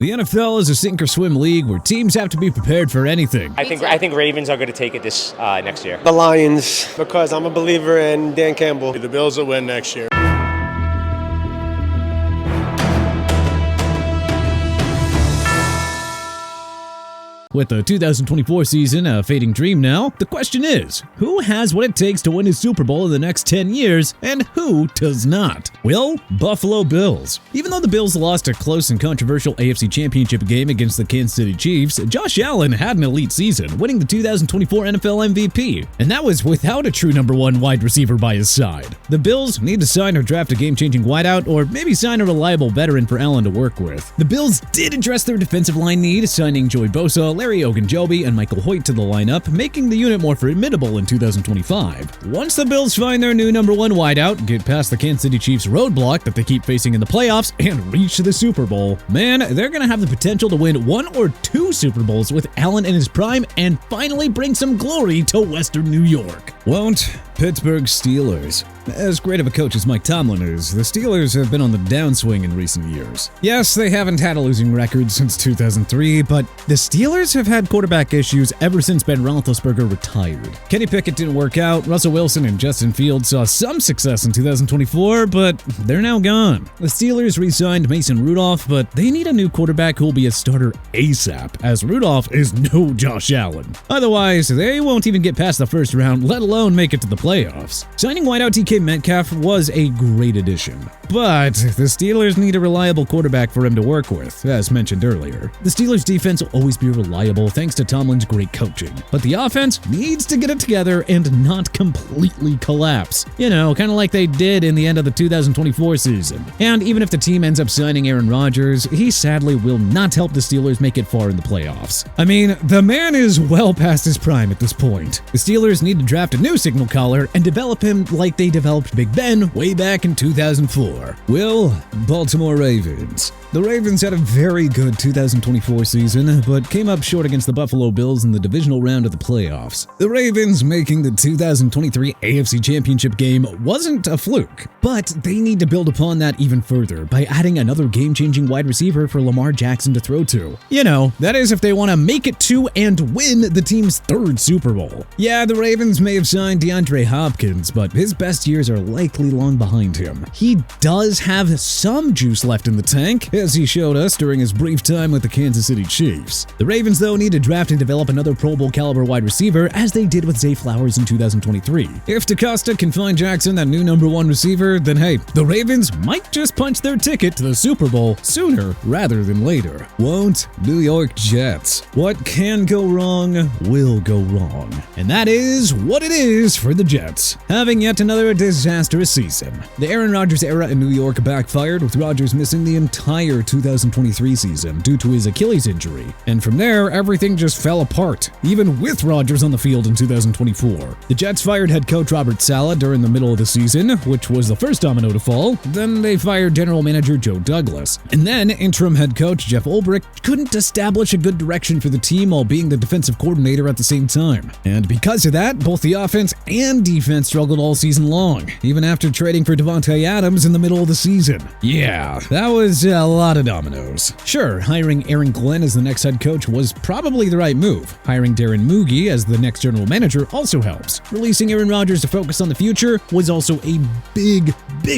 The NFL is a sink-or-swim league where teams have to be prepared for anything. I think Ravens are going to take it this next year. The Lions, because I'm a believer in Dan Campbell. The Bills will win next year. With the 2024 season a fading dream now, the question is, who has what it takes to win a Super Bowl in the next 10 years, and who does not? Well, Buffalo Bills. Even though the Bills lost a close and controversial AFC Championship game against the Kansas City Chiefs, Josh Allen had an elite season, winning the 2024 NFL MVP, and that was without a true number one wide receiver by his side. The Bills need to sign or draft a game-changing wideout, or maybe sign a reliable veteran for Allen to work with. The Bills did address their defensive line need, signing Joey Bosa, Larry Ogunjobi, and Michael Hoyt to the lineup, making the unit more formidable in 2025. Once the Bills find their new number one wideout, get past the Kansas City Chiefs roadblock that they keep facing in the playoffs, and reach the Super Bowl, man, they're gonna have the potential to win one or two Super Bowls with Allen in his prime and finally bring some glory to Western New York. Won't Pittsburgh Steelers. As great of a coach as Mike Tomlin is, the Steelers have been on the downswing in recent years. Yes, they haven't had a losing record since 2003, but the Steelers have had quarterback issues ever since Ben Roethlisberger retired. Kenny Pickett didn't work out, Russell Wilson and Justin Fields saw some success in 2024, but they're now gone. The Steelers re-signed Mason Rudolph, but they need a new quarterback who will be a starter ASAP, as Rudolph is no Josh Allen. Otherwise, they won't even get past the first round, let alone make it to the playoffs. Signing wideout DK Metcalf was a great addition, but the Steelers need a reliable quarterback for him to work with, as mentioned earlier. The Steelers' defense will always be reliable thanks to Tomlin's great coaching, but the offense needs to get it together and not completely collapse. You know, kind of like they did in the end of the 2024 season. And even if the team ends up signing Aaron Rodgers, he sadly will not help the Steelers make it far in the playoffs. I mean, the man is well past his prime at this point. The Steelers need to draft a new signal caller and develop him like they developed Big Ben way back in 2004. Will, Baltimore Ravens. The Ravens had a very good 2024 season, but came up short against the Buffalo Bills in the divisional round of the playoffs. The Ravens making the 2023 AFC Championship game wasn't a fluke, but they need to build upon that even further by adding another game-changing wide receiver for Lamar Jackson to throw to. You know, that is if they want to make it to and win the team's third Super Bowl. Yeah, the Ravens may have signed DeAndre Hopkins, but his best years are likely long behind him. He does have some juice left in the tank, as he showed us during his brief time with the Kansas City Chiefs. The Ravens, though, need to draft and develop another Pro Bowl caliber wide receiver, as they did with Zay Flowers in 2023. If DeCosta can find Jackson that new number one receiver, then hey, the Ravens might just punch their ticket to the Super Bowl sooner rather than later. Won't New York Jets. What can go wrong will go wrong. And that is what it is for the Jets, having yet another disastrous season. The Aaron Rodgers era in New York backfired, with Rodgers missing the entire 2023 season due to his Achilles injury. And from there, everything just fell apart, even with Rodgers on the field in 2024. The Jets fired head coach Robert Saleh during the middle of the season, which was the first domino to fall. Then they fired general manager Joe Douglas. And then interim head coach Jeff Ulbrich couldn't establish a good direction for the team while being the defensive coordinator at the same time. And because of that, both the offense and defense struggled all season long, even after trading for Devontae Adams in the middle of the season. Yeah, that was a lot of dominoes. Sure, hiring Aaron Glenn as the next head coach was probably the right move. Hiring Darren Moogie as the next general manager also helps. Releasing Aaron Rodgers to focus on the future was also a big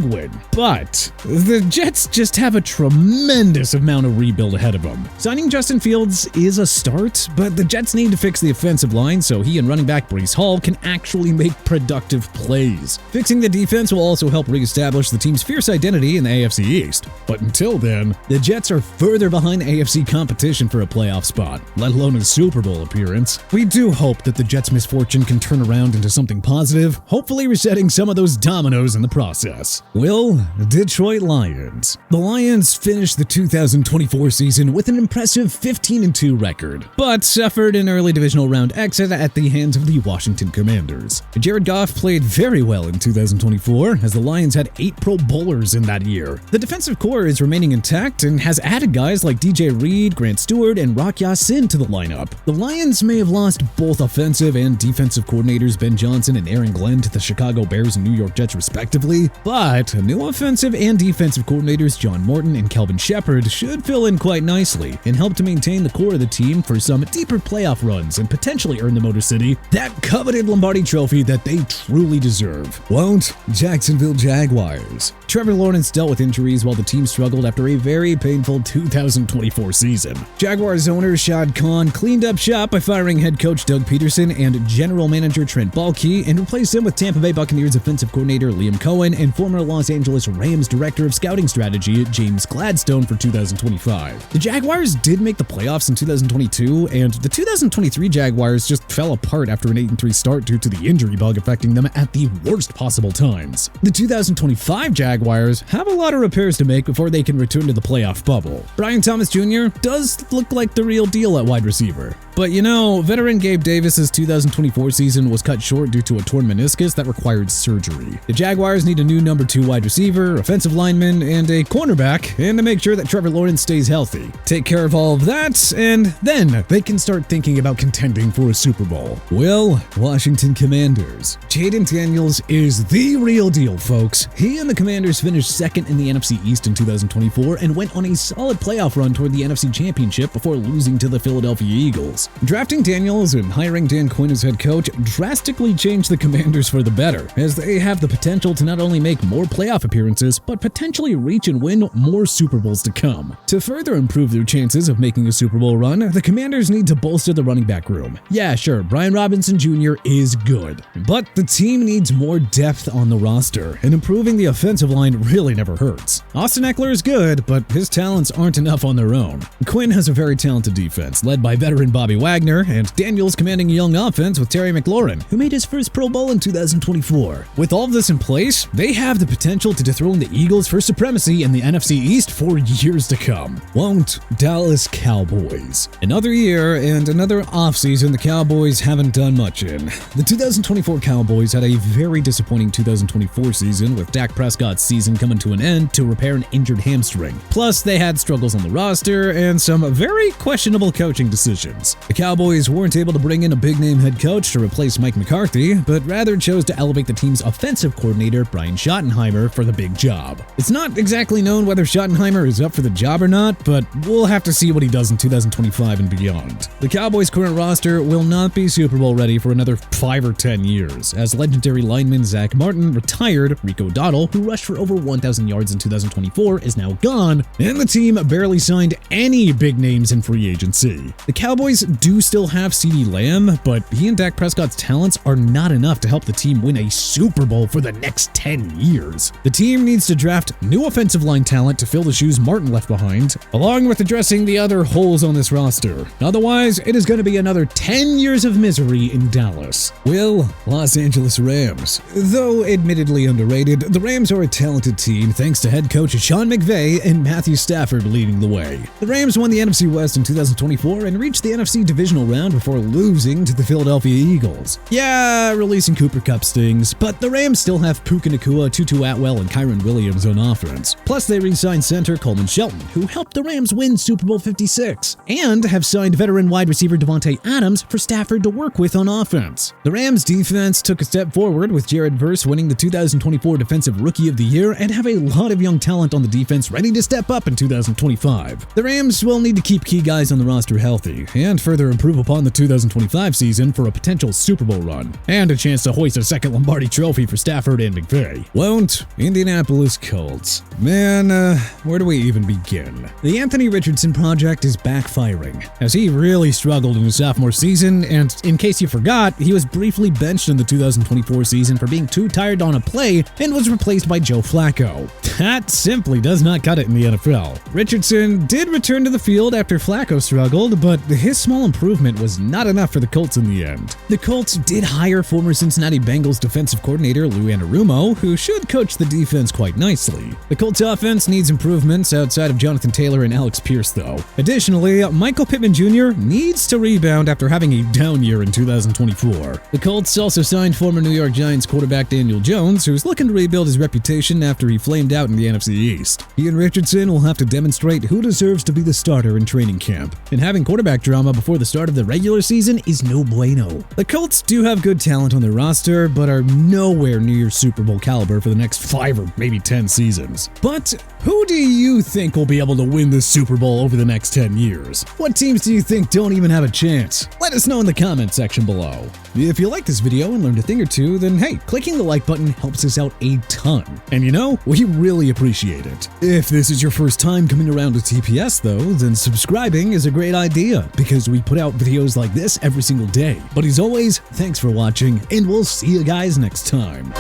win. But the Jets just have a tremendous amount of rebuild ahead of them. Signing Justin Fields is a start, but the Jets need to fix the offensive line so he and running back Breece Hall can actually make productive plays. Fixing the defense will also help reestablish the team's fierce identity in the AFC East. But until then, the Jets are further behind AFC competition for a playoff spot, let alone a Super Bowl appearance. We do hope that the Jets' misfortune can turn around into something positive, hopefully resetting some of those dominoes in the process. Will, Detroit Lions. The Lions finished the 2024 season with an impressive 15-2 record, but suffered an early divisional round exit at the hands of the Washington Commanders. Jared Jared Goff played very well in 2024, as the Lions had 8 Pro Bowlers in that year. The defensive core is remaining intact and has added guys like DJ Reed, Grant Stewart, and Rock Ya-Sin to the lineup. The Lions may have lost both offensive and defensive coordinators Ben Johnson and Aaron Glenn to the Chicago Bears and New York Jets respectively, but new offensive and defensive coordinators John Morton and Kelvin Shepard should fill in quite nicely and help to maintain the core of the team for some deeper playoff runs and potentially earn the Motor City that coveted Lombardi Trophy that they truly deserve. Won't Jacksonville Jaguars? Trevor Lawrence dealt with injuries while the team struggled after a very painful 2024 season. Jaguars owner Shad Khan cleaned up shop by firing head coach Doug Peterson and general manager Trent Baalke and replaced him with Tampa Bay Buccaneers offensive coordinator Liam Cohen and former Los Angeles Rams director of scouting strategy James Gladstone for 2025. The Jaguars did make the playoffs in 2022, and the 2023 Jaguars just fell apart after an 8-3 start due to the injury bug affecting them at the worst possible times. The 2025 Jaguars have a lot of repairs to make before they can return to the playoff bubble. Brian Thomas Jr. does look like the real deal at wide receiver. But you know, veteran Gabe Davis's 2024 season was cut short due to a torn meniscus that required surgery. The Jaguars need a new number 2 wide receiver, offensive lineman, and a cornerback, and to make sure that Trevor Lawrence stays healthy. Take care of all of that, and then they can start thinking about contending for a Super Bowl. Well, Washington Commanders. Jaden Daniels is the real deal, folks. He and the Commanders finished second in the NFC East in 2024 and went on a solid playoff run toward the NFC Championship before losing to the Philadelphia Eagles. Drafting Daniels and hiring Dan Quinn as head coach drastically changed the Commanders for the better, as they have the potential to not only make more playoff appearances, but potentially reach and win more Super Bowls to come. To further improve their chances of making a Super Bowl run, the Commanders need to bolster the running back room. Yeah, sure, Brian Robinson Jr. is good, but the team needs more depth on the roster, and improving the offensive line really never hurts. Austin Eckler is good, but his talents aren't enough on their own. Quinn has a very talented defense, led by veteran Bobby Wagner, and Daniels commanding a young offense with Terry McLaurin, who made his first Pro Bowl in 2024. With all of this in place, they have the potential to dethrone the Eagles for supremacy in the NFC East for years to come. Won't Dallas Cowboys? Another year and another offseason the Cowboys haven't done much in. The 2024 Cowboys had a very disappointing 2024 season, with Dak Prescott's season coming to an end to repair an injured hamstring. Plus, they had struggles on the roster and some very questionable coaching decisions. The Cowboys weren't able to bring in a big-name head coach to replace Mike McCarthy, but rather chose to elevate the team's offensive coordinator, Brian Schottenheimer, for the big job. It's not exactly known whether Schottenheimer is up for the job or not, but we'll have to see what he does in 2025 and beyond. The Cowboys' current roster will not be Super Bowl ready for another 5 or 10 years, as legendary lineman Zach Martin retired, Rico Dowdle, who rushed for over 1,000 yards in 2024, is now gone, and the team barely signed any big names in free agency. The Cowboys do still have CeeDee Lamb, but he and Dak Prescott's talents are not enough to help the team win a Super Bowl for the next 10 years. The team needs to draft new offensive line talent to fill the shoes Martin left behind, along with addressing the other holes on this roster. Otherwise, it is going to be another 10 years of misery in Dallas. Will Los Angeles Rams. Though admittedly underrated, the Rams are a talented team thanks to head coach Sean McVay and Matthew Stafford leading the way. The Rams won the NFC West in 2024 and reached the NFC divisional round before losing to the Philadelphia Eagles. Yeah, releasing Cooper Kupp stings, but the Rams still have Puka Nacua, Tutu Atwell, and Kyron Williams on offense. Plus, they re-signed center Coleman Shelton, who helped the Rams win Super Bowl 56, and have signed veteran wide receiver Devontae Adams for Stafford to work with on offense. The Rams defense took a step forward with Jared Verse winning the 2024 Defensive Rookie of the Year and have a lot of young talent on the defense ready to step up in 2025. The Rams will need to keep key guys on the roster healthy and further improve upon the 2025 season for a potential Super Bowl run and a chance to hoist a second Lombardi Trophy for Stafford and McVay. Won't Indianapolis Colts? Man, where do we even begin? The Anthony Richardson project is backfiring, as he really struggled in his sophomore season, and in case you forgot, he was briefly benched in the 2024 season for being too tired on a play and was replaced by Joe Flacco. That simply does not cut it in the NFL. Richardson did return to the field after Flacco struggled, but his small small improvement was not enough for the Colts in the end. The Colts did hire former Cincinnati Bengals defensive coordinator Lou Anarumo, who should coach the defense quite nicely. The Colts offense needs improvements outside of Jonathan Taylor and Alex Pierce, though. Additionally, Michael Pittman Jr. needs to rebound after having a down year in 2024. The Colts also signed former New York Giants quarterback Daniel Jones, who's looking to rebuild his reputation after he flamed out in the NFC East. He and Richardson will have to demonstrate who deserves to be the starter in training camp, and having quarterback drama before the start of the regular season is no bueno. The Colts do have good talent on their roster, but are nowhere near Super Bowl caliber for the next 5 or maybe 10 seasons. But who do you think will be able to win the Super Bowl over the next 10 years? What teams do you think don't even have a chance? Let us know in the comment section below. If you like this video and learned a thing or two, then hey, clicking the like button helps us out a ton. And you know, we really appreciate it. If this is your first time coming around to TPS though, then subscribing is a great idea because we put out videos like this every single day. But as always, thanks for watching and we'll see you guys next time.